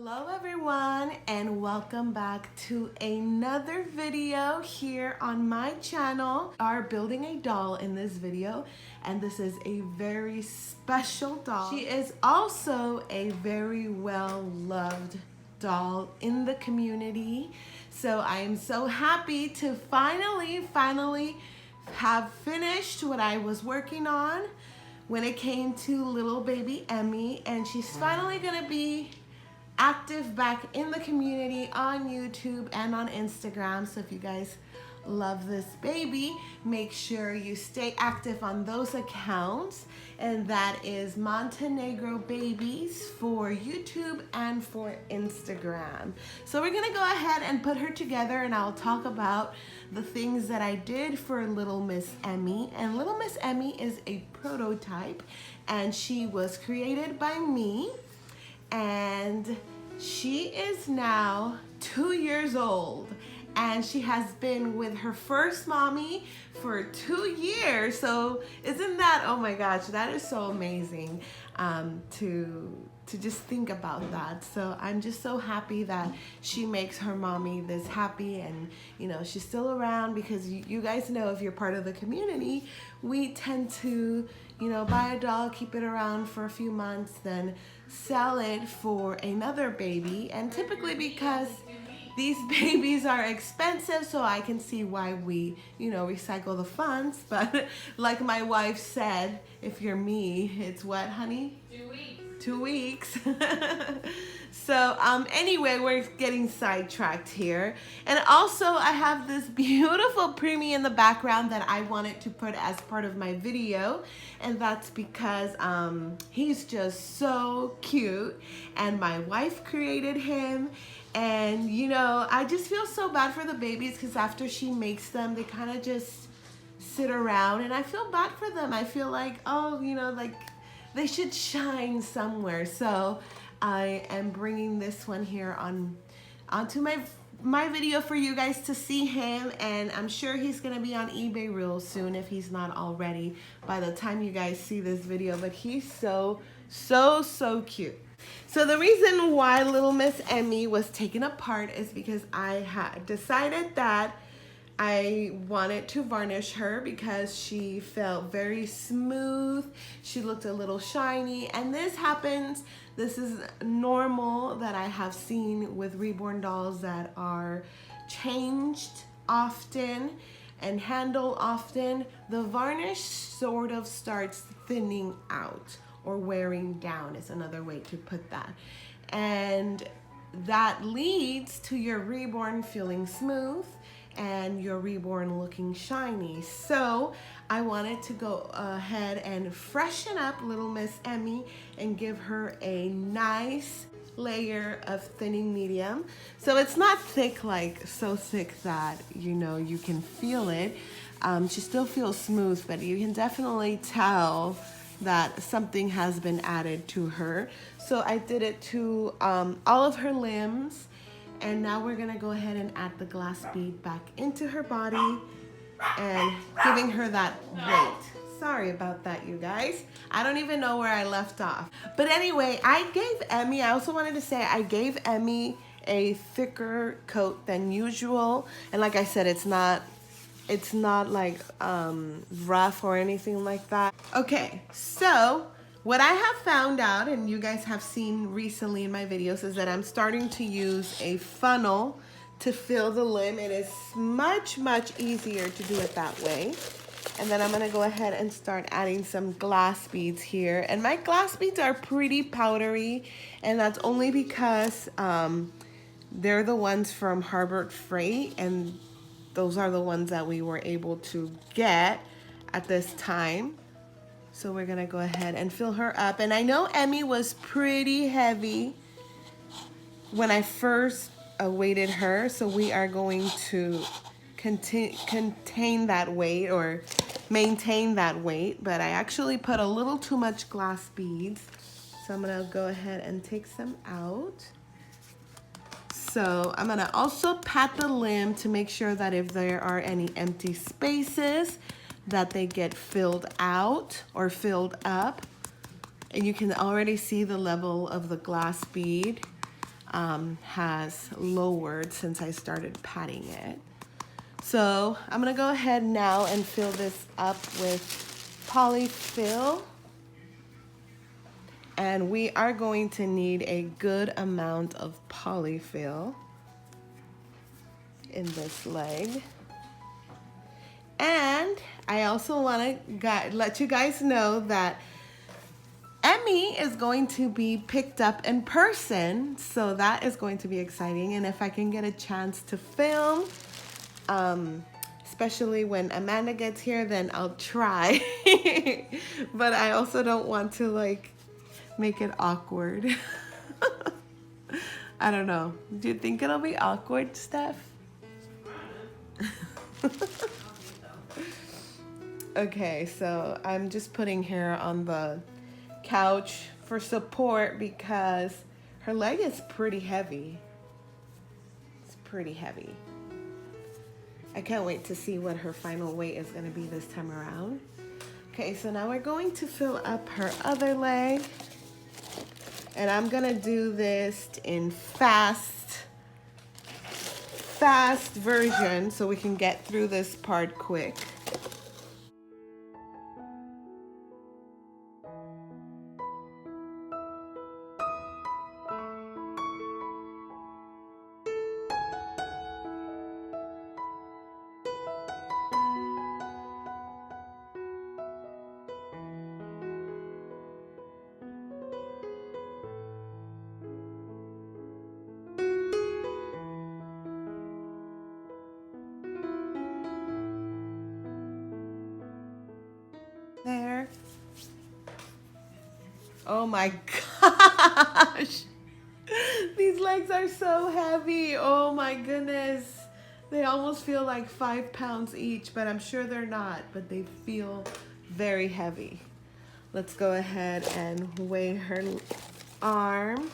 Hello everyone and welcome back to another video here on my channel. We are building a doll in this video, and this is a very special doll. She is also a very well loved doll in the community. So I am so happy to finally have finished what I was working on when it came to little baby Emmy, and she's finally gonna be active back in the community on YouTube and on Instagram. So if you guys love this baby, make sure you stay active on those accounts, and that is Montenegro Babies for YouTube and for Instagram. So we're gonna go ahead and put her together, and I'll talk about the things that I did for little Miss Emmy. And little Miss Emmy is a prototype, and she was created by me. And she is now 2 years old, and she has been with her first mommy for 2 years. So isn't that, oh my gosh, that is so amazing to just think about that. So I'm just so happy that she makes her mommy this happy, and you know, she's still around, because you guys know, if you're part of the community, we tend to, you know, buy a doll, keep it around for a few months, then sell it for another baby. And typically, because these babies are expensive, so I can see why we, you know, recycle the funds. But like my wife said, if you're me, it's what, honey? 2 weeks. 2 weeks. So anyway, we're getting sidetracked here. And also I have this beautiful preemie in the background that I wanted to put as part of my video, and that's because he's just so cute, and my wife created him. And you know, I just feel so bad for the babies, because after she makes them, they kind of just sit around, and I feel bad for them. I feel like, oh, you know, like they should shine somewhere. So I am bringing this one here onto my video for you guys to see him, and I'm sure he's gonna be on eBay real soon, if he's not already by the time you guys see this video. But he's so cute. So the reason why little Miss Emmy was taken apart is because I had decided that I wanted to varnish her, because she felt very smooth. She looked a little shiny, and this happens. This is normal that I have seen with reborn dolls that are changed often and handled often. The varnish sort of starts thinning out, or wearing down is another way to put that. And that leads to your reborn feeling smooth and your reborn looking shiny. So I wanted to go ahead and freshen up little Miss Emmy and give her a nice layer of thinning medium. So it's not thick, like so thick that, you know, you can feel it. She still feels smooth, but you can definitely tell that something has been added to her. So I did it to all of her limbs. And now we're gonna go ahead and add the glass bead back into her body and giving her that weight. Sorry about that, you guys. I don't even know where I left off. But anyway, I gave Emmy, I also wanted to say, I gave Emmy a thicker coat than usual. And like I said, it's not like rough or anything like that. Okay, so what I have found out, and you guys have seen recently in my videos, is that I'm starting to use a funnel to fill the limb. It is much easier to do it that way. And then I'm gonna go ahead and start adding some glass beads here. And my glass beads are pretty powdery, and that's only because they're the ones from Harbor Freight, and those are the ones that we were able to get at this time. So we're gonna go ahead and fill her up. And I know Emmy was pretty heavy when I first weighted her, so we are going to contain that weight, or maintain that weight. But I actually put a little too much glass beads, so I'm gonna go ahead and take some out. So I'm gonna also pat the limb to make sure that if there are any empty spaces, that they get filled out or filled up. And you can already see the level of the glass bead. has lowered since I started patting it. So I'm gonna go ahead now and fill this up with polyfill. And we are going to need a good amount of polyfill in this leg. And I also want to let you guys know that Emmy is going to be picked up in person, so that is going to be exciting. And if I can get a chance to film, especially when Amanda gets here, then I'll try. But I also don't want to like make it awkward. I don't know. Do you think it'll be awkward, Steph? Okay, so I'm just putting her on the couch for support because her leg is pretty heavy. It's pretty heavy. I can't wait to see what her final weight is going to be this time around. Okay, so now we're going to fill up her other leg. And I'm going to do this in fast version so we can get through this part quick. There. Oh my gosh. These legs are so heavy. Oh my goodness. They almost feel like 5 pounds each, but I'm sure they're not, but they feel very heavy. Let's go ahead and weigh her arm.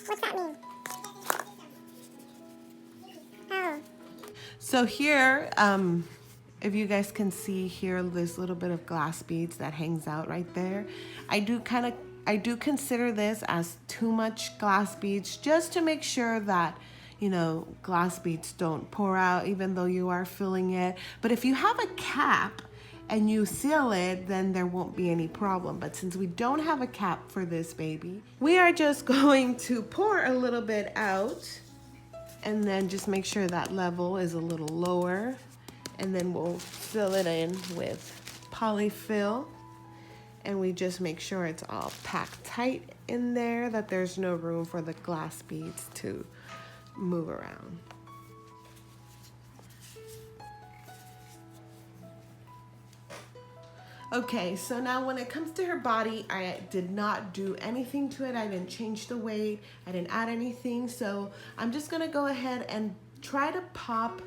What's that mean? Oh. So here, if you guys can see here, this little bit of glass beads that hangs out right there. I do consider this as too much glass beads just to make sure that, you know, glass beads don't pour out even though you are filling it. But if you have a cap and you seal it, then there won't be any problem. But since we don't have a cap for this baby, we are just going to pour a little bit out and then just make sure that level is a little lower. And then we'll fill it in with polyfill. And we just make sure it's all packed tight in there, that there's no room for the glass beads to move around. Okay, so now when it comes to her body, I did not do anything to it. I didn't change the weight. I didn't add anything. So I'm just gonna go ahead and try to pop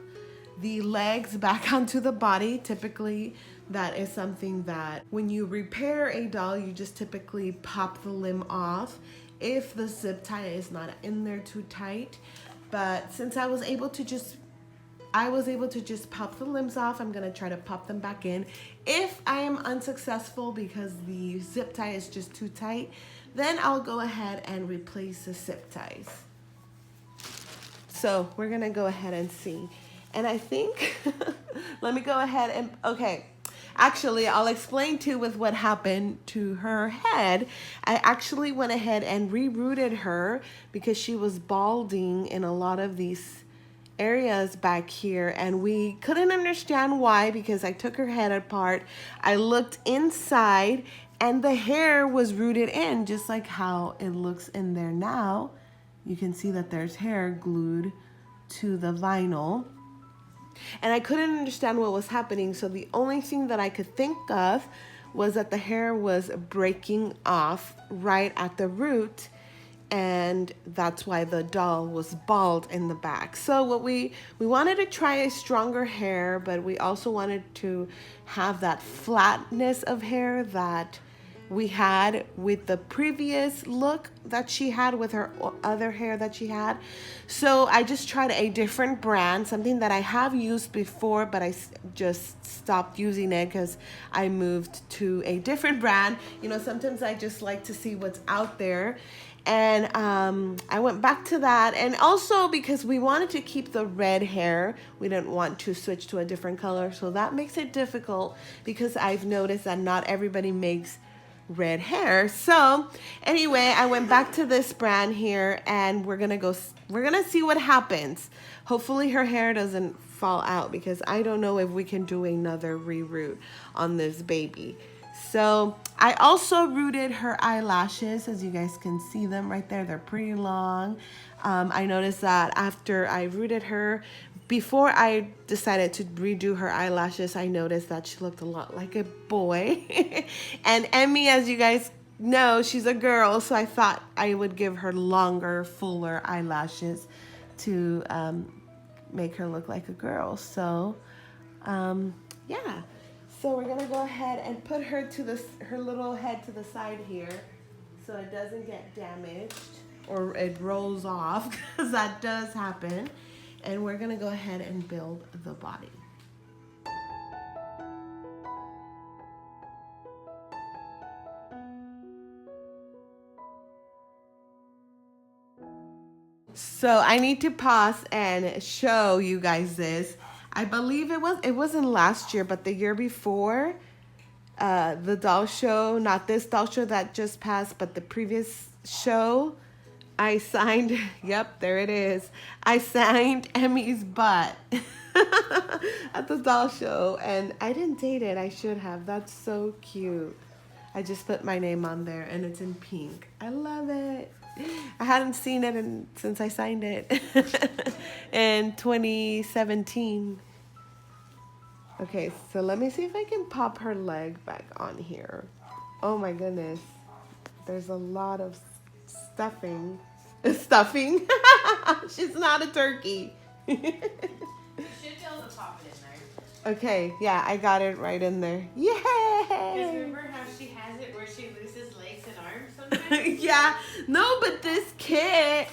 the legs back onto the body. Typically, that is something that when you repair a doll, you just typically pop the limb off if the zip tie is not in there too tight. But since I was able to just pop the limbs off, I'm gonna try to pop them back in. If I am unsuccessful because the zip tie is just too tight, then I'll go ahead and replace the zip ties. So we're gonna go ahead and see. And I think, let me go ahead and, okay. Actually, I'll explain too with what happened to her head. I actually went ahead and rerooted her because she was balding in a lot of these areas back here, and we couldn't understand why because I took her head apart. I looked inside And the hair was rooted in, just like how it looks in there now. You can see that there's hair glued to the vinyl. And I couldn't understand what was happening, so the only thing that I could think of was that the hair was breaking off right at the root, and that's why the doll was bald in the back. So what we wanted to try a stronger hair, but we also wanted to have that flatness of hair that we had with the previous look that she had with her other hair that she had. So I just tried a different brand, something that I have used before, but I just stopped using it because I moved to a different brand. You know, sometimes I just like to see what's out there. And I went back to that, and also because we wanted to keep the red hair, we didn't want to switch to a different color, so that makes it difficult because I've noticed that not everybody makes red hair. So anyway, I went back to this brand here, and we're gonna see what happens. Hopefully her hair doesn't fall out, because I don't know if we can do another reroot on this baby. So I also rooted her eyelashes, as you guys can see them right there. They're pretty long. I noticed that after I rooted her, before I decided to redo her eyelashes, I noticed that she looked a lot like a boy. And Emmy, as you guys know, she's a girl, so I thought I would give her longer, fuller eyelashes to make her look like a girl. So, yeah. So we're gonna go ahead and put her to her little head to the side here, so it doesn't get damaged or it rolls off, because that does happen. And we're gonna go ahead and build the body. So I need to pause and show you guys this. I believe it wasn't last year, but the year before, the doll show, not this doll show that just passed, but the previous show, I signed, yep, there it is. I signed Emmy's butt at the doll show, and I didn't date it. I should have. That's so cute. I just put my name on there, and it's in pink. I love it. I hadn't seen it since I signed it in 2017. Okay, so let me see if I can pop her leg back on here. Oh my goodness. There's a lot of stuffing. Stuffing? She's not a turkey. You should be able to pop it in there. Okay, yeah, I got it right in there. Yay! Because remember how she has it where she loses legs and arms sometimes? Yeah, no, but this kit,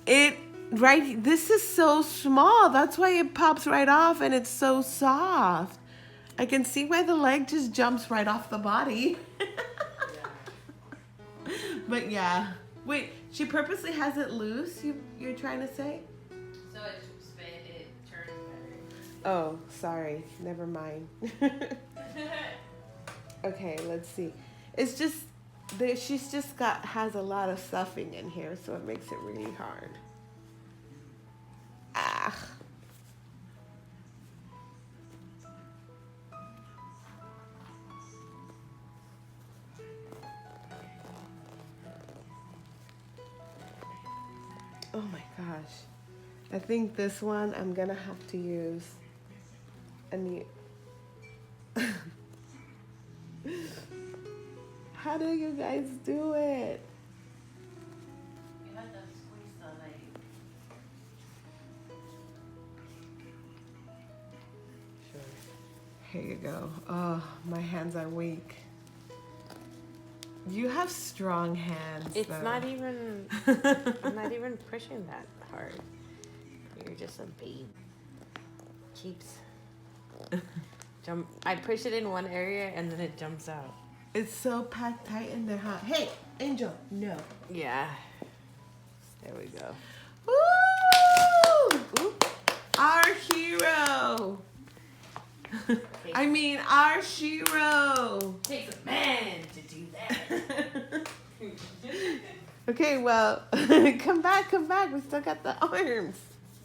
this is so small. That's why it pops right off, and it's so soft. I can see why the leg just jumps right off the body. Yeah. But yeah. Wait, she purposely has it loose, you're trying to say? So it turns better. Oh, sorry. Never mind. Okay, let's see. It's just she's just has a lot of stuffing in here, so it makes it really hard. Ah. Oh my gosh. I think this one I'm gonna have to use a new. How do you guys do it? You have to squeeze the leg. Here you go. Oh, my hands are weak. You have strong hands. It's though. not even, I'm not even pushing that hard. You're just a babe. Keeps. I push it in one area and then it jumps out. It's so packed tight in there, huh? Hey, Angel, no. Yeah. There we go. Woo! Ooh. Our hero. I mean, our shiro. Takes a man to do that. Okay, well, come back. We still got the arms.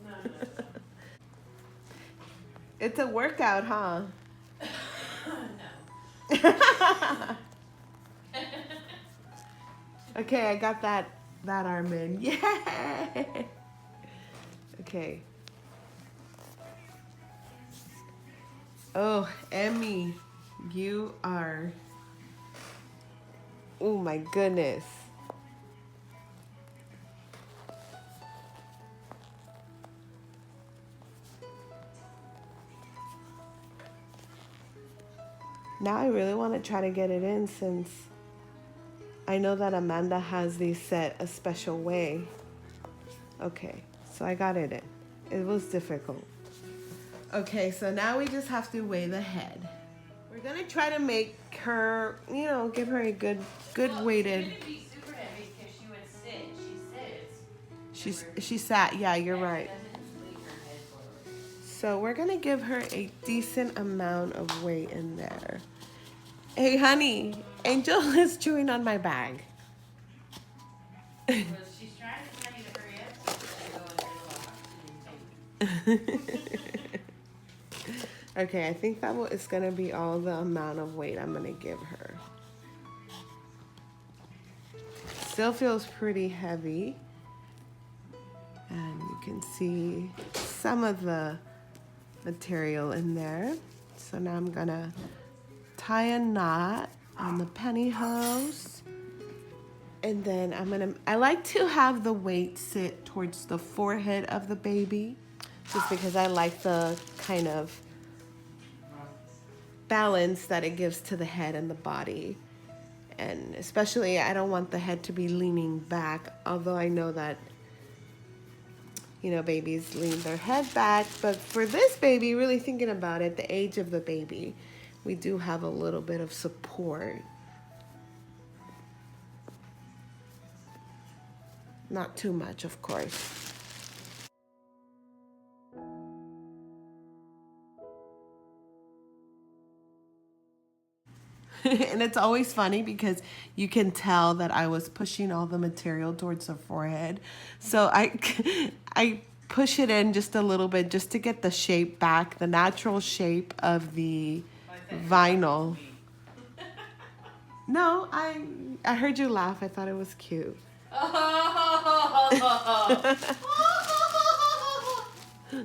No. It's a workout, huh? No. Okay, I got that arm in. Yay! Okay. Oh, Emmy, you are. Oh my goodness. Now I really want to try to get it in since I know that Amanda has these set a special way. Okay, so I got it in. It was difficult. Okay, so now we just have to weigh the head. We're gonna try to make her, you know, give her a good weighted. It's gonna be super heavy because she would sit. She sits. She sat. Yeah, you're Yeah, right. she doesn't lean her head forward. So we're gonna give her a decent amount of weight in there. Hey, honey, Angel is chewing on my bag. Well, she's trying to tell you to hurry up so she can go in her box. Okay, I think that is gonna be all the amount of weight I'm gonna give her. Still feels pretty heavy. And you can see some of the material in there. So now I'm gonna tie a knot on the pantyhose. And then I like to have the weight sit towards the forehead of the baby, just because I like the kind of balance that it gives to the head and the body. And especially, I don't want the head to be leaning back, although I know that, you know, babies lean their head back. But for this baby, really thinking about it, the age of the baby, we do have a little bit of support. Not too much, of course. And it's always funny because you can tell that I was pushing all the material towards her forehead. So I push it in just a little bit just to get the shape back, the natural shape of the vinyl. No, I heard you laugh. I thought it was cute.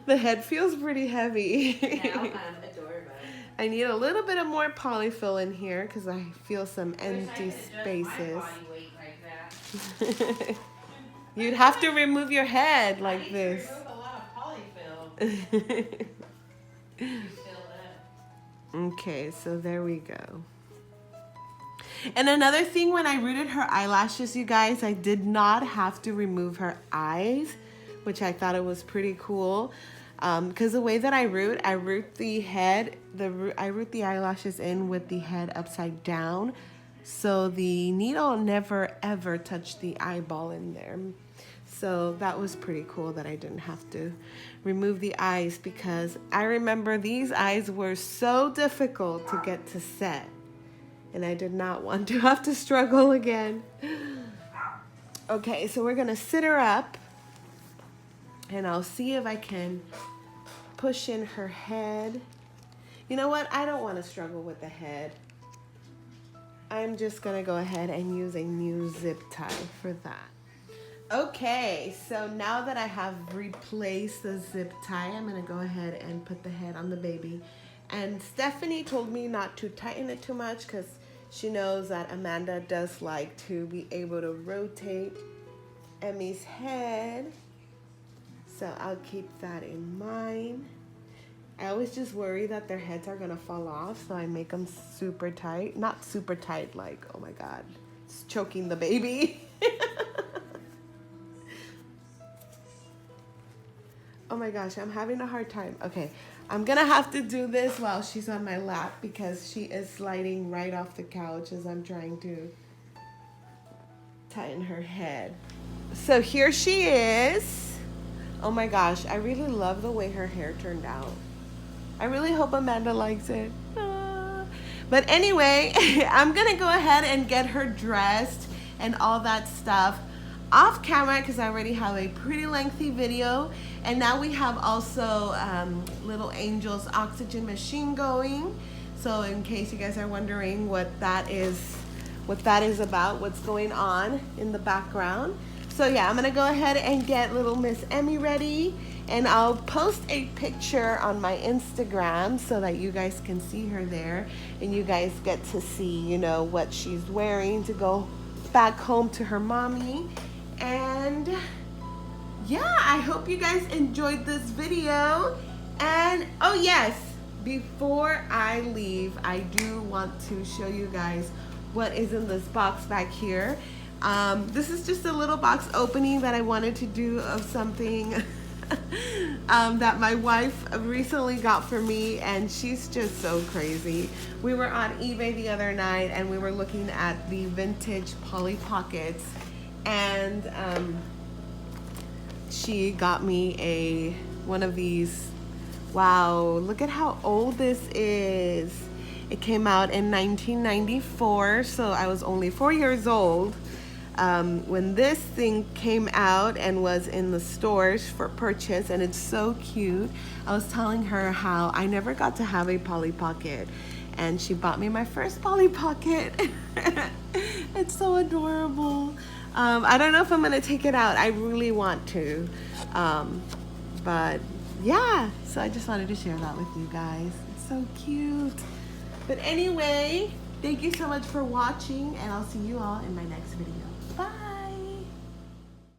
The head feels pretty heavy. Now I'm adorable. I need a little bit of more polyfill in here because I feel some empty spaces. My body weight like that. You'd have to remove your head like this. Remove a lot of polyfill. You feel that? Okay, so there we go. And another thing, when I rooted her eyelashes, you guys, I did not have to remove her eyes, which I thought it was pretty cool. Because the way that I root the head, I root the eyelashes in with the head upside down. So the needle never ever touched the eyeball in there. So that was pretty cool that I didn't have to remove the eyes, because I remember these eyes were so difficult to get to set. And I did not want to have to struggle again. Okay, so we're gonna sit her up and I'll see if I can push in her head. You know what? I don't want to struggle with the head. I'm just gonna go ahead and use a new zip tie for that. Okay, so now that I have replaced the zip tie, I'm gonna go ahead and put the head on the baby. And Stephanie told me not to tighten it too much because she knows that Amanda does like to be able to rotate Emmy's head. So I'll keep that in mind. I always just worry that their heads are gonna fall off, so I make them super tight. Not super tight, like, oh my God, it's choking the baby. Oh my gosh, I'm having a hard time. Okay, I'm gonna have to do this while she's on my lap because she is sliding right off the couch as I'm trying to tighten her head. So here she is. Oh my gosh, I really love the way her hair turned out. I really hope Amanda likes it. But anyway, I'm gonna go ahead and get her dressed and all that stuff off camera because I already have a pretty lengthy video. And now we have also Little Angel's oxygen machine going. So in case you guys are wondering what that is what that is about, what's going on in the background. So yeah, I'm gonna go ahead and get little Miss Emmy ready, and I'll post a picture on my Instagram so that you guys can see her there, and you guys get to see, you know, what she's wearing to go back home to her mommy. And yeah, I hope you guys enjoyed this video. And oh yes, before I leave, I do want to show you guys what is in this box back here. This is just a little box opening that I wanted to do of something that my wife recently got for me, and she's just so crazy. We were on eBay the other night and we were looking at the vintage Polly Pockets, and she got me one of these. Wow, look at how old this is. It came out in 1994, so I was only 4 years old when this thing came out and was in the stores for purchase, and it's so cute. I was telling her how I never got to have a Polly Pocket, and she bought me my first Polly Pocket. It's so adorable. I don't know if I'm gonna take it out. I really want to, but yeah, so I just wanted to share that with you guys. It's so cute. But anyway, thank you so much for watching, and I'll see you all in my next video.